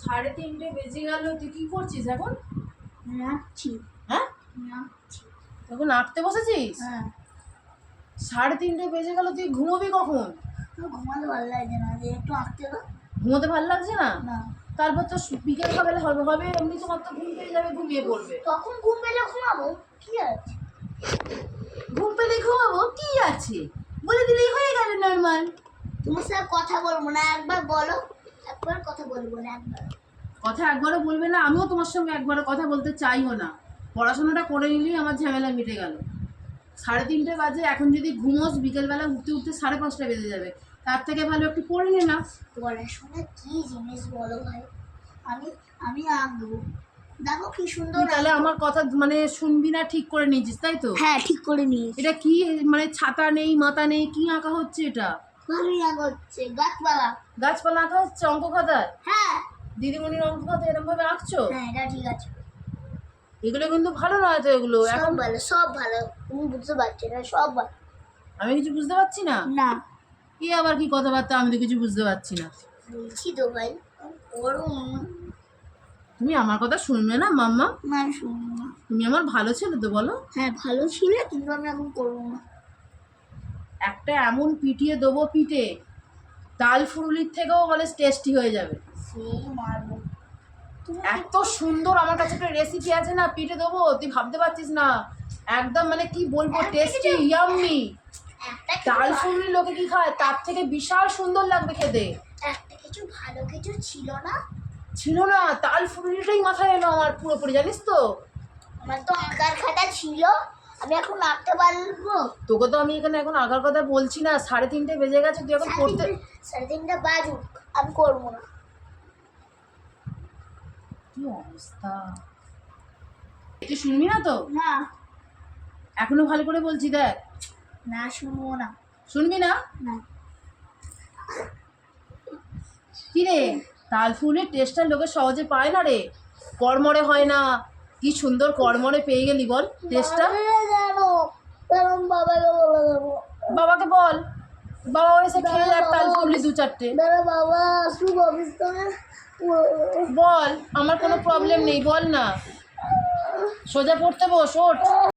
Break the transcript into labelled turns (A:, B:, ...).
A: 3:30 বেজে গেল, তুই কি করছিস এখন?
B: নাচছি।
A: হ্যাঁ,
B: নাচছি।
A: এখন আঁকতে বসেছিস?
B: হ্যাঁ।
A: 3:30 বেজে গেল, তুই ঘুমোবি কখন?
B: ঘুমাতে ভালো লাগছে না, যে একটু আঁকতে দাও।
A: ঘুমোতে ভালো লাগছে না?
B: না।
A: তারপর তো বিকেল সকালে হবে হবে, এমনি তোমার তো ঘুম পেয়ে যাবে, ঘুমিয়ে পড়বে।
B: তখন ঘুম পেলে ঘুমাবো, কি আছে?
A: ঘুম পেলে ঘুমাবো, কি আছে? বলে দিলেই হয়ে গেল, নর্মাল।
B: তোমার সাথে কথা বলবো না, একবার বলো। একবার কথা বলবো না, একবার।
A: কথা একবারও বলবে না? আমিও তোমার সঙ্গে একবারও কথা বলতে চাইও না। পড়াশোনাটা করে নিলেই আমার ঝামেলা মিটে গেল। 3:30 বাজে, এখন যদি ঘুমোস বিকেলবেলা উঠতে উঠতে 5:30 বেজে যাবে। তার থেকে ভালো একটু পড়ে নে না।
B: পড়াশোনা কি জিনিস বলো ভাই? আমি আমি আঁকবো, দেখো কি সুন্দর।
A: তুই তাহলে আমার কথা মানে শুনবি না, ঠিক করে নিয়েছিস তাই তো?
B: হ্যাঁ, ঠিক করে নিয়েছি।
A: এটা কি মানে ছাতা নেই মাথা নেই, কি আঁকা হচ্ছে এটা?
B: ভালোই আঁকা হচ্ছে, গাছপালা।
A: গাছপালা আঁকা হচ্ছে অঙ্ক খাতায়?
B: হ্যাঁ।
A: দিদিমণির অঙ্ক খাতায় এরকম ভাবে আঁকছো?
B: হ্যাঁ, এটা ঠিক আছে।
A: এগুলো কিন্তু ভালো নয় তো, এগুলো
B: সব
A: এখন
B: ভালো, সব ভালো। তুমি বুঝতে পারছো না, সব ভালো।
A: আমি কিছু বুঝতে পারছি না।
B: না,
A: কি আবার কি কথাবার্তা, আমি তো কিছু বুঝতে পারছি না।
B: বলছি তো ভাই, করো না।
A: তুমি আমার কথা শুনবে না মাম্মা?
B: না, শুনবো না।
A: তুমি আমার ভালো ছেলে তো, বলো।
B: হ্যাঁ, ভালো ছিল, কিন্তু আমি এখন করবো না।
A: একটা এমন পিটিয়ে দেবো পিঠে, ডাল ফুরুলির থেকেও বলে টেস্টি হয়ে যাবে।
B: সেই মারবো। তুমি
A: এত সুন্দর আমার কাছে একটা রেসিপি আছে না, পিঠে দেবো, তুই ভাবতে পারছিস না। একদম মানে কি বলবো, টেস্টি ইয়াম্মি।
B: একটা
A: ডাল ফুরুলি লোকে কি খায়, তার থেকে বিশাল সুন্দর লাগবে খেতে।
B: একটা কিছু ভালো কিছু ছিল না?
A: ছিল না, তাল ফুরুলিটাই মাথায় এলো আমার পুরোপুরি, জানিস তো।
B: আমার তো আঁকার খাতা ছিল, আমি এখন আঁকতে পারবো?
A: তোকে তো আমি এখানে এখন আঁকার কথা বলছি না, 3:30 বেজে গেছে, তুই এখন পড়তে।
B: 3:30 বাজুক, আমি করবো না।
A: কি অবস্থা, তুই শুনবি না তো?
B: না।
A: এখনো ভালো করে বলছি, দেখ।
B: না, শুনবো না।
A: শুনবি না?
B: না।
A: কি রে, তাল ফুলের টেস্টটা লোকে সহজে পায় না রে, কড়মড়ে হয় না। কি সুন্দর কড়মড়ে পেয়ে গেলি বল টেস্টটা।
B: জানো, কারণ বাবাকে বলে দেবো।
A: বাবাকে বল, বাবা এসে খেয়ে যাক তাল ফুলি 2-4টে।
B: দাদা, বাবা আসুক অফিস থেকে।
A: বল, আমার কোনো প্রবলেম নেই, বল না। সোজা পড়তে বস, ওঠ।